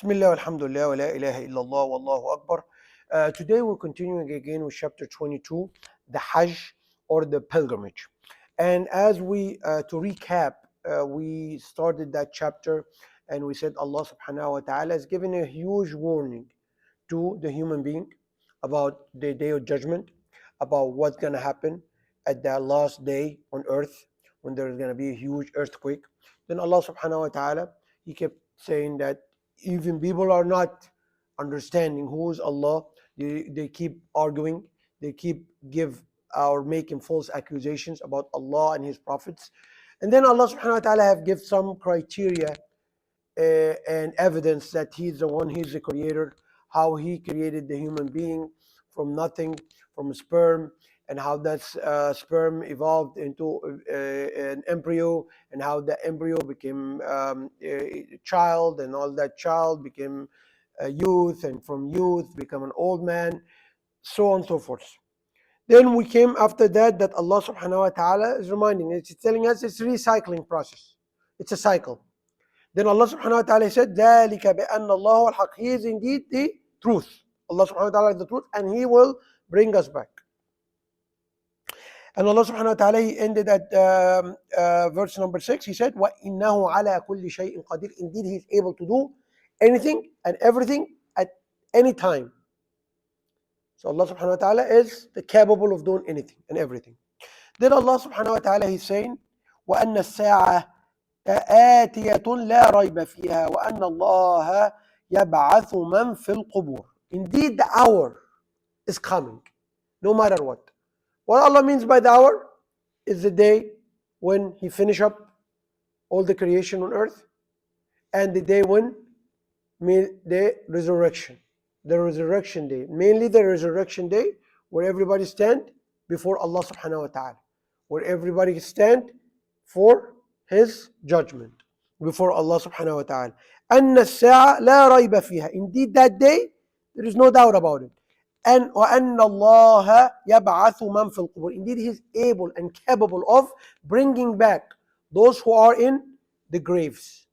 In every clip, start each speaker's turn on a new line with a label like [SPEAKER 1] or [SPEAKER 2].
[SPEAKER 1] Bismillah, alhamdulillah, wa la ilaha illallah, wallahu akbar. Today we're continuing again with chapter 22, the Hajj or the pilgrimage. And to recap, we started that chapter and we said Allah subhanahu wa ta'ala has given a huge warning to the human being about the day of judgment, about what's going to happen at that last day on earth when there's going to be a huge earthquake. Then Allah subhanahu wa ta'ala, He kept saying that even people are not understanding who is Allah. They keep arguing, they keep give or making false accusations about Allah and His prophets. And then Allah subhanahu wa ta'ala have give some criteria and evidence that He's the one, He's the creator, how He created the human being from nothing, from a sperm, and how that sperm evolved into an embryo, and how the embryo became a child, and all that child became a youth, and from youth become an old man, so on and so forth. Then we came after that Allah subhanahu wa ta'ala is reminding us, it's telling us it's a recycling process. It's a cycle. Then Allah subhanahu wa ta'ala said, ذَلِكَ بِأَنَّ اللَّهُ الْحَقِّ. He is indeed the truth. Allah subhanahu wa ta'ala is the truth, and He will bring us back. And Allah subhanahu wa ta'ala, He ended at verse number 6. He said, وَإِنَّهُ عَلَى كُلِّ شَيْءٍ قَدِيرٍ. Indeed, He is able to do anything and everything at any time. So Allah subhanahu wa ta'ala is capable of doing anything and everything. Then Allah subhanahu wa ta'ala, He's saying, وَأَنَّ السَّاعَةَ آتية لا ريب فيها وأن الله يبعث من في القبور. Indeed, the hour is coming, no matter what. What Allah means by the hour is the day when He finish up all the creation on earth, and the day when the resurrection day, mainly the resurrection day, where everybody stand before Allah subhanahu wa ta'ala, where everybody stand for His judgment before Allah subhanahu wa ta'ala. أن الساعة لا ريب فيها. Indeed, that day, there is no doubt about it. And وأن الله يبعث من في القبور. Indeed, He is able and capable of bringing back those who are in the graves.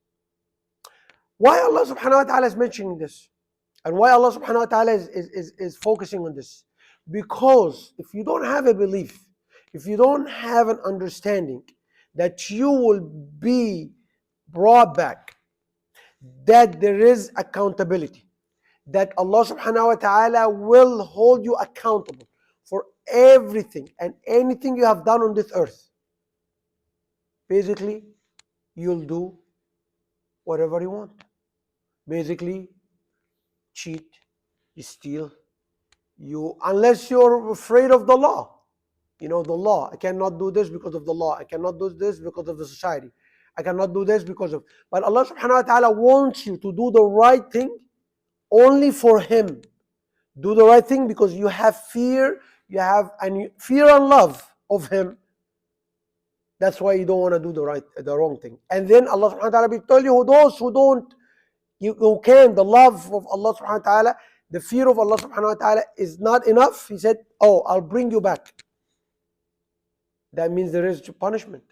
[SPEAKER 1] Why Allah subhanahu wa ta'ala is mentioning this? And why Allah subhanahu wa ta'ala is focusing on this? Because if you don't have a belief, if you don't have an understanding that you will be brought back, that there is accountability, that Allah subhanahu wa ta'ala will hold you accountable for everything and anything you have done on this earth, basically, you'll do whatever you want. Basically, cheat, you steal, unless you're afraid of the law. You know, the law. I cannot do this because of the law. I cannot do this because of the society. I cannot do this because of... But Allah subhanahu wa ta'ala wants you to do the right thing only for Him. Do the right thing because you have fear, fear and love of Him. That's why you don't want to do the wrong thing. And then Allah subhanahu wa ta'ala will tell you, those who don't, you can, the love of Allah subhanahu wa ta'ala, the fear of Allah subhanahu wa ta'ala is not enough. He said, oh, I'll bring you back. That means there is punishment.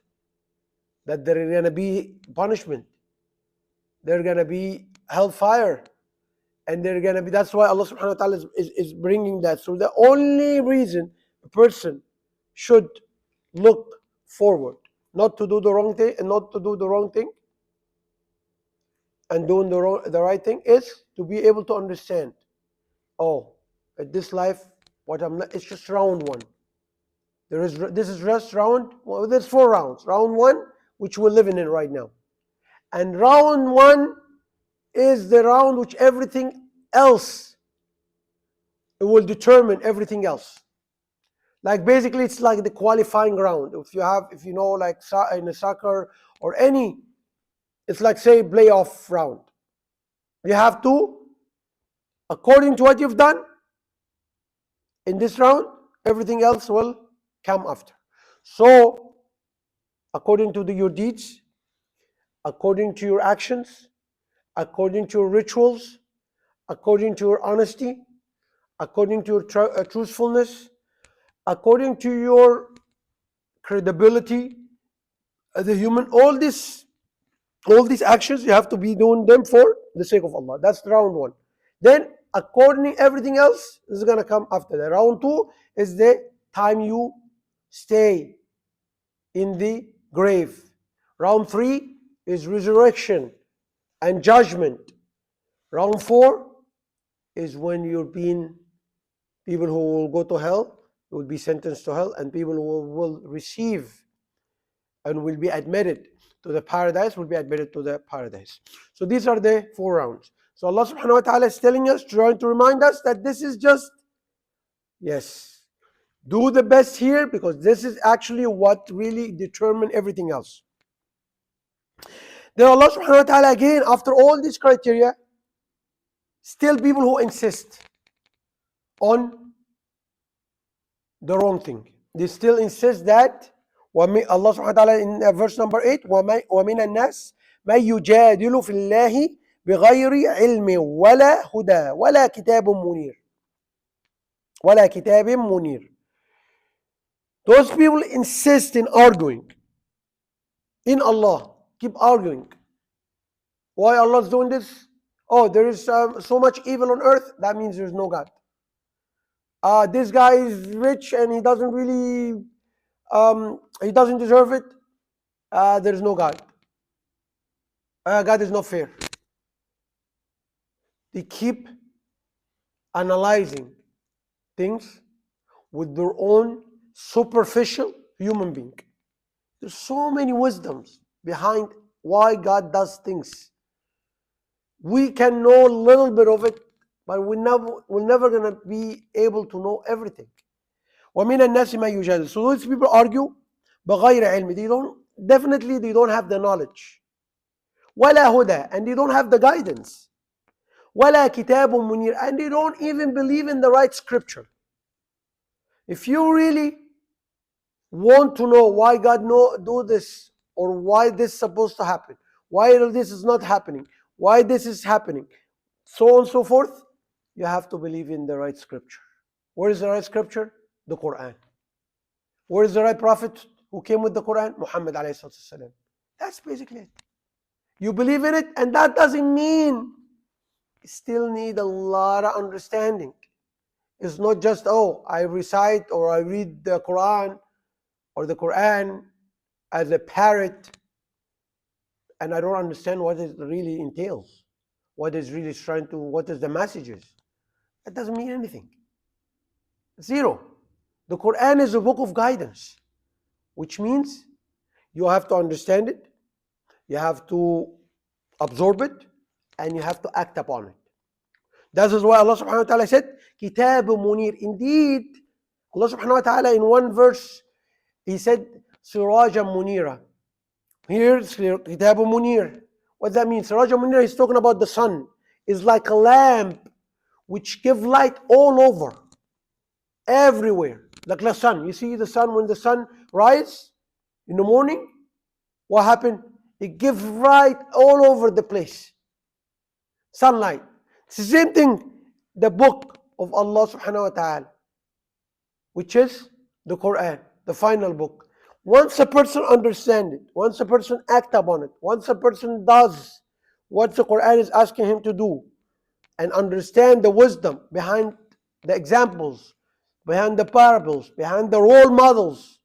[SPEAKER 1] That there is going to be punishment. There's going to be hellfire. And they're going to be... That's why Allah subhanahu wa ta'ala is bringing that. So the only reason a person should look forward, not to do the wrong thing and not to do the wrong thing, and doing the right thing, is to be able to understand, oh, at this life, it's just round one. This is just round. Well, there's 4 rounds. Round 1, which we're living in right now, and round 1 is the round which everything else, it will determine everything else. Like basically, it's like the qualifying round. If you know, like in a soccer or any, it's like, say, playoff round. You have to, according to what you've done in this round, everything else will come after. So, according to your deeds, according to your actions, according to your rituals, according to your honesty, according to your truthfulness, according to your credibility as a human, all these actions, you have to be doing them for the sake of Allah. That's round one. Then according everything else is gonna come after that. Round two is the time you stay in the grave. Round three is resurrection and judgment. Round four is when you're being people who will go to hell will be sentenced to hell, and people who will receive and will be admitted to the paradise will be admitted to the paradise. So these are the 4 rounds. So Allah subhanahu wa ta'ala is telling us, trying to remind us that this is just, yes, do the best here, because this is actually what really determines everything else. Then Allah subhanahu wa ta'ala again, after all these criteria, still people who insist on the wrong thing. They still insist that Allah subhanahu wa ta'ala in verse number 8, وَمِنَ النَّاسِ مَنْ يُجَادِلُ فِي اللَّهِ بِغَيْرِ عِلْمٍ وَلَا هُدَى وَلَا كِتَابٍ مُنِيرٍ. وَلَا كِتَابٍ مُنِيرٍ. Those people insist in arguing in Allah, keep arguing. Why Allah is doing this? Oh, there is so much evil on earth, that means there is no God. This guy is rich and he doesn't really, he doesn't deserve it. There is no God. God is not fair. They keep analyzing things with their own superficial human being. There's so many wisdoms behind why God does things. We can know a little bit of it, but we're never going to be able to know everything. وَمِنَ النَّاسِ مَا يُجَادِلُ. So those people argue بغير علم. They don't have the knowledge. وَلَا هُدَى. And they don't have the guidance. وَلَا كِتَابٌ مُنِيرٌ. And they don't even believe in the right scripture. If you really want to know why God do this, or why this is supposed to happen, why this is not happening, why this is happening, so on and so forth, you have to believe in the right scripture. Where is the right scripture? The Quran. Where is the right prophet who came with the Quran? Muhammad alayhi salatu. That's basically it. You believe in it, and that doesn't mean you still need a lot of understanding. It's not just, oh, I recite or I read the Quran or the Quran as a parrot, and I don't understand what it really entails, what is really trying to, what is the messages. That doesn't mean anything. Zero. The Quran is a book of guidance, which means you have to understand it, you have to absorb it, and you have to act upon it. That is why Allah subhanahu wa ta'ala said, Kitab Munir. Indeed, Allah subhanahu wa ta'ala in one verse, He said, Sirajan Munira. Here, Kitab Munir. What does that mean? Sirajan Munira, He's talking about the sun. It's like a lamp which gives light all over, everywhere. Like the sun. You see the sun, when the sun rises in the morning, what happened? It gives light all over the place. Sunlight. It's the same thing, the book of Allah subhanahu wa ta'ala, which is the Quran, the final book. Once a person understands it, once a person acts upon it, once a person does what the Quran is asking him to do, and understand the wisdom behind the examples, behind the parables, behind the role models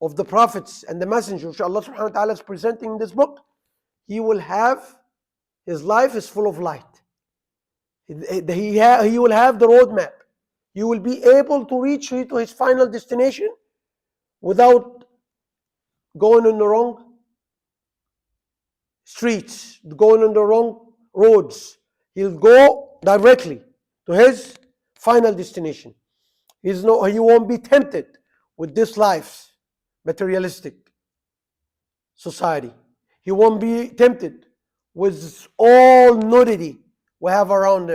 [SPEAKER 1] of the prophets and the messengers which Allah subhanahu wa ta'ala is presenting in this book, he will have, his life is full of light. He will have the roadmap. He will be able to reach to his final destination without going on the wrong streets, going on the wrong roads. He'll go directly to his final destination. He won't be tempted with this life's materialistic society. He won't be tempted with all nudity we have around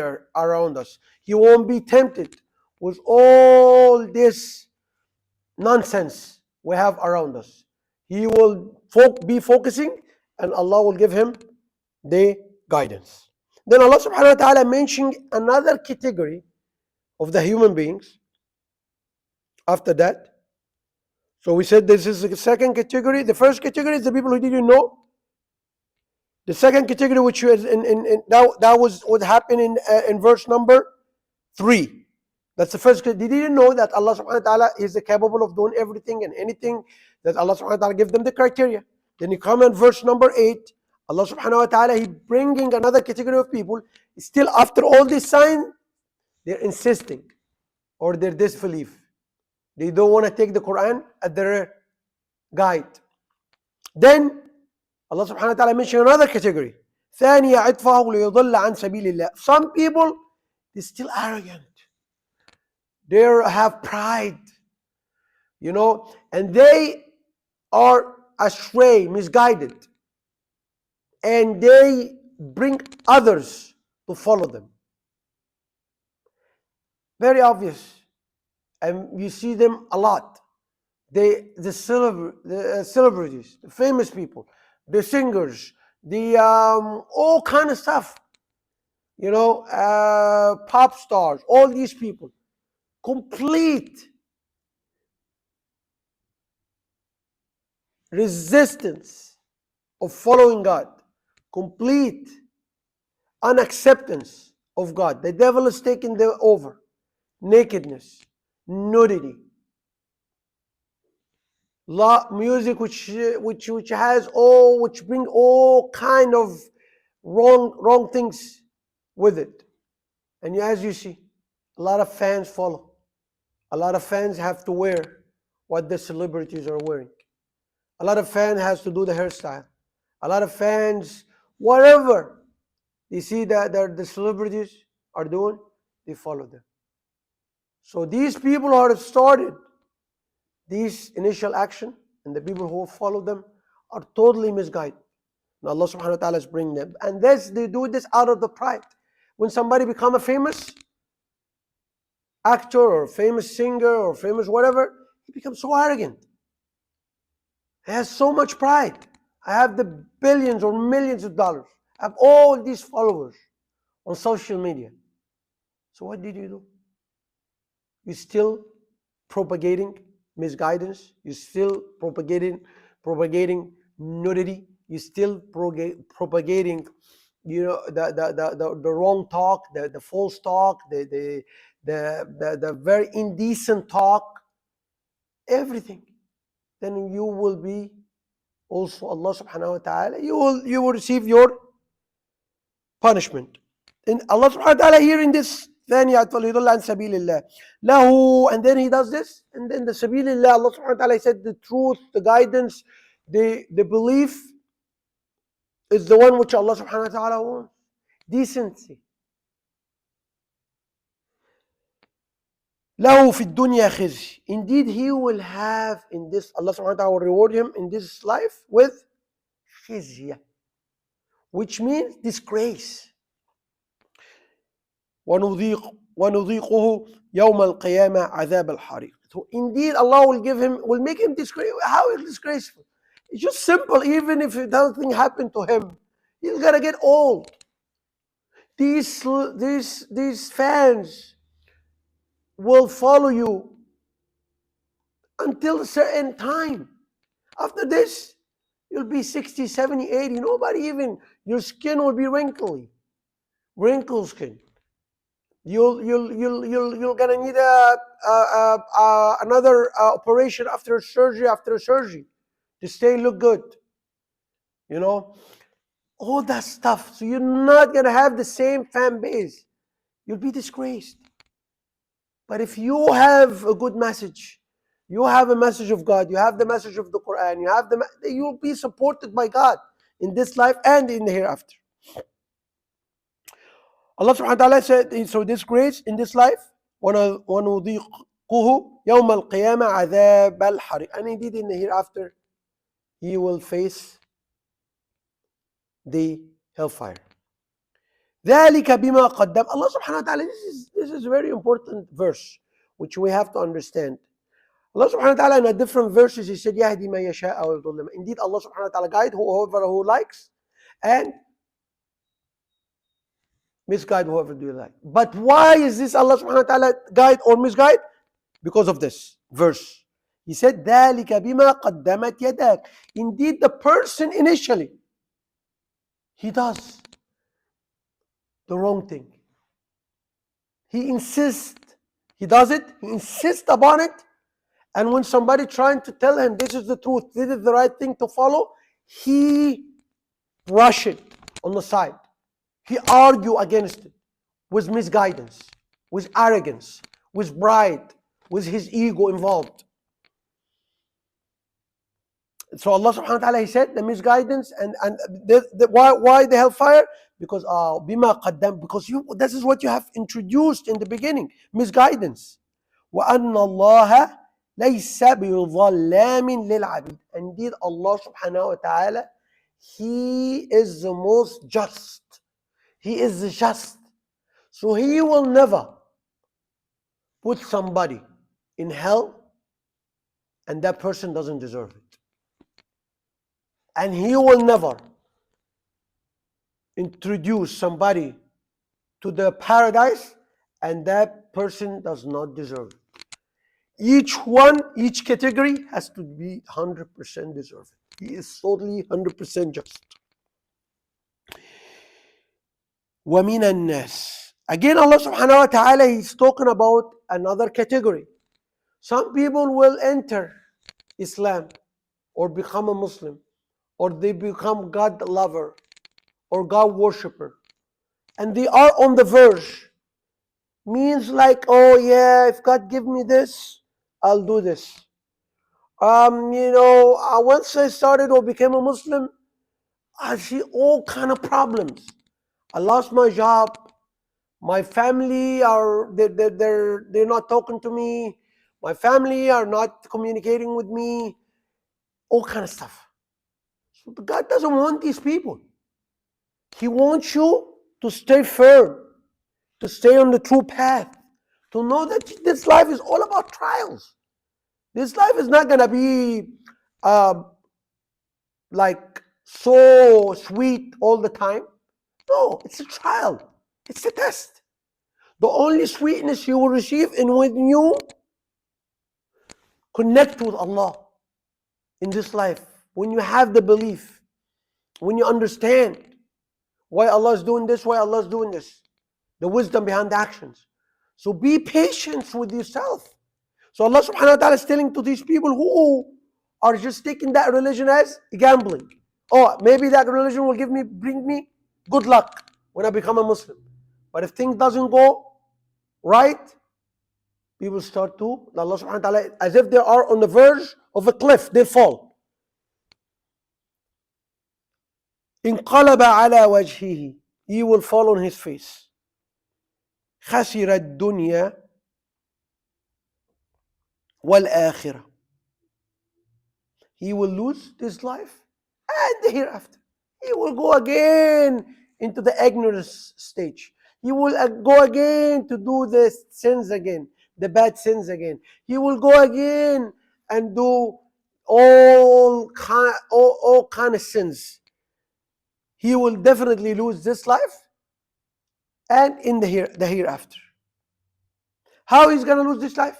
[SPEAKER 1] us. He won't be tempted with all this nonsense we have around us. He will be focusing, and Allah will give him the guidance. Then Allah subhanahu wa ta'ala mentioned another category of the human beings after that. So we said this is the second category. The first category is the people who didn't know. The second category, which was that was what happened in verse number 3. That's the first. They didn't know that Allah subhanahu wa ta'ala is capable of doing everything and anything, that Allah subhanahu wa ta'ala give them the criteria. Then you come in verse number 8, Allah subhanahu wa ta'ala, He bringing another category of people. Still after all this sign, they're insisting, or their disbelief. They don't want to take the Quran as their guide. Then Allah subhanahu wa ta'ala mentioned another category. ثانية عطفه ليضل عن سبيل الله. Some people, they're still arrogant. They have pride, and they are astray, misguided, and they bring others to follow them. Very obvious, and you see them a lot. The celebrities, the famous people, the singers, the all kind of stuff, pop stars, all these people, complete resistance of following God, complete unacceptance of God. The devil is taking them over. Nakedness, nudity, music which has which bring all kind of wrong things with it. And as you see, a lot of fans follow. A lot of fans have to wear what the celebrities are wearing. A lot of fans has to do the hairstyle. A lot of fans, whatever they see that the celebrities are doing, they follow them. So these people who have started this initial action, and the people who follow them, are totally misguided. And Allah subhanahu wa ta'ala is bringing them. And they do this out of the pride. When somebody become a famous actor or famous singer or famous whatever, he becomes so arrogant. He has so much pride. I have the billions or millions of dollars. I have all these followers on social media. So what did you do? You're still propagating misguidance. You're still propagating nudity. You're still propagating, the wrong talk, the false talk, the very indecent talk, everything. Then you will be also, Allah subhanahu wa ta'ala, you will receive your punishment. And Allah subhanahu wa ta'ala here in this, ثانية فليضل عن سبيل الله له, and then He does this, and then the سبيل الله, Allah subhanahu wa ta'ala said the truth, the guidance, the belief is the one which Allah subhanahu wa ta'ala wants. Decency. له في الدنيا خزي. Indeed, he will have in this, Allah subhanahu wa ta'ala will reward him in this life with خزي, which means disgrace. ونذيقه يوم القيامة عذاب الحريق. So indeed, Allah will make him disgrace. How is disgraceful? It's just simple. Even if nothing happened to him, he's gonna get old. These fans will follow you until a certain time. After this, you'll be 60, 70, 80. Nobody even, your skin will be wrinkly, wrinkle skin. You're gonna need another operation after surgery to look good. All that stuff. So you're not gonna have the same fan base. You'll be disgraced. But if you have a good message, you have a message of God, you have the message of the Quran, you'll be supported by God in this life and in the hereafter. Allah subhanahu wa ta'ala said, so this grace in this life, وَنُذِيقُهُ يَوْمَ الْقِيَامَةِ عَذَابَ الْحَرِيقِ. And indeed in the hereafter, he will face the hellfire. ذَلِكَ بِمَا قَدَّمَ. Allah subhanahu wa ta'ala, this is a very important verse, which we have to understand. Allah subhanahu wa ta'ala in a different verses, He said, يَهْدِي مَن يَشَاءُ وَيُضِلُّ مَن. Indeed, Allah subhanahu wa ta'ala guide whoever who likes, and misguide whoever do you like. But why is this Allah subhanahu wa ta'ala guide or misguide? Because of this verse. He said, ذَلِكَ بِمَا قَدَّمَتْ يَدَاكَ. Indeed, the person initially, he does the wrong thing. He insists, he does it, he insists upon it, and when somebody trying to tell him this is the truth, this is the right thing to follow, he brush it on the side. He argue against it with misguidance, with arrogance, with pride, with his ego involved. So Allah subhanahu wa ta'ala, he said the misguidance and why the hellfire? Because bima qaddam, because this is what you have introduced in the beginning, misguidance. وَأَنَّ اللَّهَ لَيْسَ بِظَلَّامٍ لِلْعَبِيدِ. Indeed, Allah subhanahu wa ta'ala, He is the most just. He is the just. So He will never put somebody in hell and that person doesn't deserve it. And He will never introduce somebody to the paradise and that person does not deserve it. Each category has to be 100% deserving. He is totally 100% just. وَمِنَ النَّاسِ. Again, Allah subhanahu wa ta'ala, He's talking about another category. Some people will enter Islam or become a Muslim, or they become God lover or God worshipper, and they are on the verge. Means like, oh yeah, if God give me this, I'll do this. Once I started or became a Muslim, I see all kind of problems. I lost my job. My family they're not talking to me. My family are not communicating with me. All kind of stuff. So God doesn't want these people. He wants you to stay firm, to stay on the true path, to know that this life is all about trials. This life is not gonna be like so sweet all the time. No, it's a trial. It's a test. The only sweetness you will receive is when you connect with Allah in this life, when you have the belief, when you understand why Allah is doing this, why Allah is doing this, the wisdom behind the actions. So be patient with yourself. So Allah subhanahu wa ta'ala is telling to these people who are just taking that religion as gambling. Oh, maybe that religion will bring me good luck when I become a Muslim. But if things doesn't go right, people start to, Allah subhanahu wa ta'ala, as if they are on the verge of a cliff, they fall. انقلب على وجهه, he will fall on his face. خسر الدنيا والآخرة, he will lose this life and the hereafter. He will go again into the ignorance stage. He will go again to do the sins again, the bad sins again. He will go again and do all kind of sins. He will definitely lose this life and in the hereafter. How he's going to lose this life?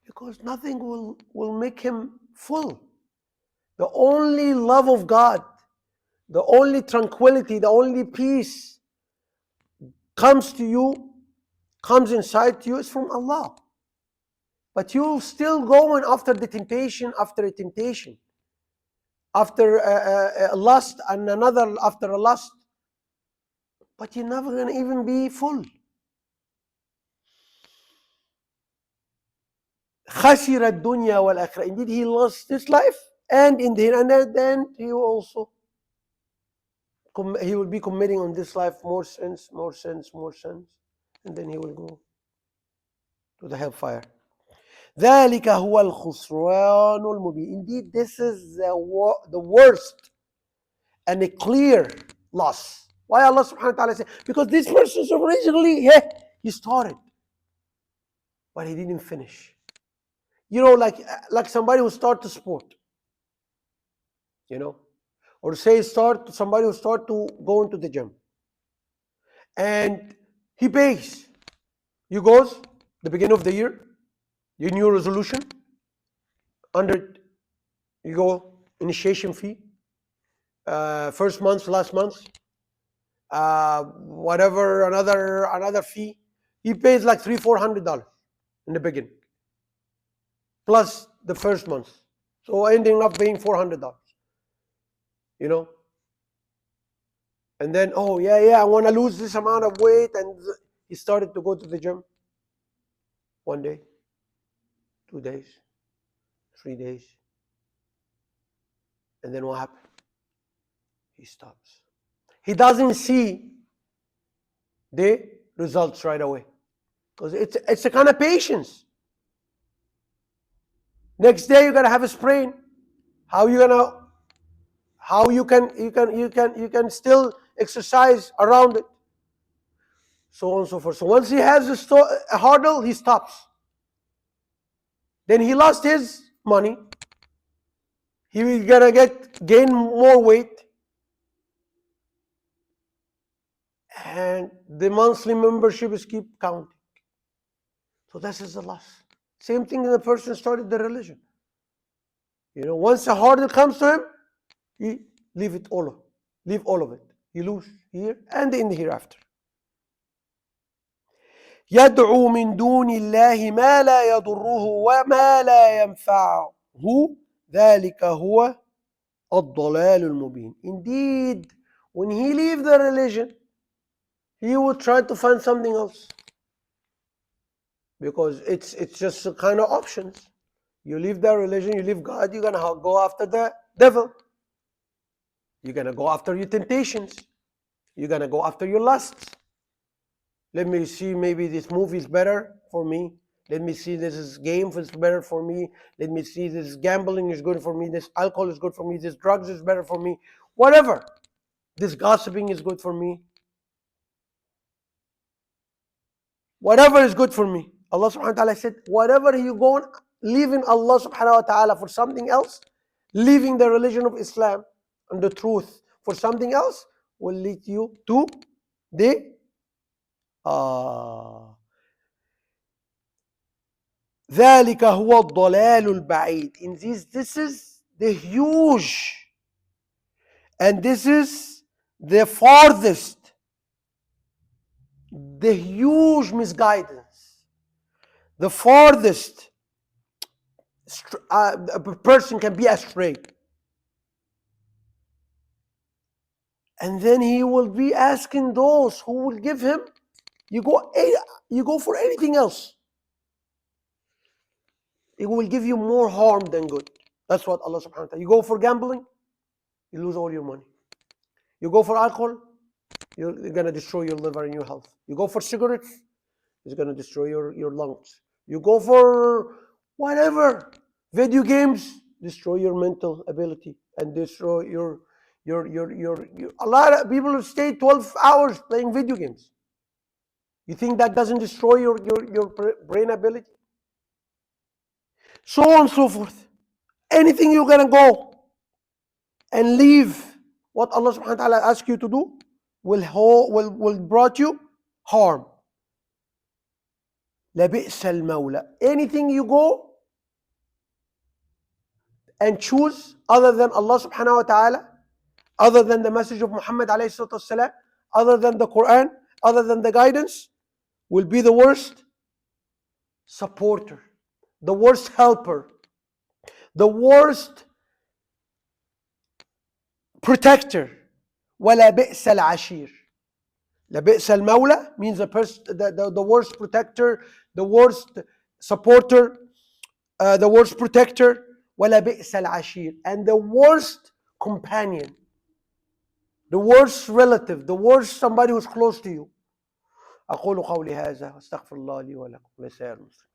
[SPEAKER 1] Because nothing will make him full. The only love of God, the only tranquility, the only peace comes to you, comes inside to you, is from Allah. But you're still going after the temptation, after a temptation, after a lust and another after a lust. But you're never going to even be full. خسر الدنيا والآخرة. Indeed, he lost this life and in the end, and then he will also he will be committing on this life more sins, and then he will go to the hellfire. ذلك هو الخسران المبين. Indeed, this is the worst and a clear loss. Why Allah subhanahu wa ta'ala said? Because this person originally, he started, but he didn't finish. Like somebody who starts to sport, or say somebody who start to go into the gym, and he pays. He goes the beginning of the year, your new resolution, you go initiation fee, first month, last month, whatever, another fee. He pays like $300-400 in the beginning, plus the first month. So ending up paying $400. You know? And then, oh yeah, I want to lose this amount of weight, and he started to go to the gym. 1 day, 2 days, 3 days. And then what happened? He stops. He doesn't see the results right away, because it's a kind of patience. Next day you're gonna have a sprain. How you can still exercise around it, so on and so forth. So once he has a hurdle, he stops. Then he lost his money. He's gonna gain more weight, and the monthly memberships keep counting. So this is the loss. Same thing when the person started the religion. Once a hurdle comes to him, he leave all of it. You lose here and in the hereafter. يدعو من دون الله ما لا يضره وما لا ينفعه ذلك هو الضلال المبين. Indeed, when he leaves the religion, he will try to find something else, because it's just a kind of options. You leave the religion, you leave God, you're gonna go after the devil. You're gonna go after your temptations. You're gonna go after your lusts. Let me see, maybe this movie is better for me. Let me see, this game is better for me. Let me see, this gambling is good for me. This alcohol is good for me. This drugs is better for me. Whatever. This gossiping is good for me. Whatever is good for me. Allah subhanahu wa ta'ala said, whatever you go on, leaving Allah subhanahu wa ta'ala for something else, leaving the religion of Islam and the truth for something else, will lead you to the ذلك هو الضلال البعيد. In this is the huge, and this is the farthest, the huge misguidance, the farthest a person can be astray. And then he will be asking those who will give him, you go for anything else, it will give you more harm than good. That's what Allah subhanahu wa ta'ala. You go for gambling, you lose all your money. You go for alcohol, you're going to destroy your liver and your health. You go for cigarettes, it's going to destroy your lungs. You go for whatever, video games, destroy your mental ability and destroy your a lot of people stay 12 hours playing video games. You think that doesn't destroy your brain ability? So on and so forth. Anything you're going to go and leave what Allah subhanahu wa ta'ala asks you to do will brought you harm. لبئس المولى. Anything you go and choose other than Allah subhanahu wa ta'ala, other than the message of Muhammad alayhi salatu wasalam, other than the Quran, other than the guidance, will be the worst supporter, the worst helper, the worst protector. ولا بئس العشير. لبئس المولى means the worst protector, the worst supporter, the worst protector. ولا بئس العشير, and the worst companion, the worst relative, the worst somebody who's close to you. أقول قولي هذا واستغفر الله لي ولكم ولسائر المسلمين.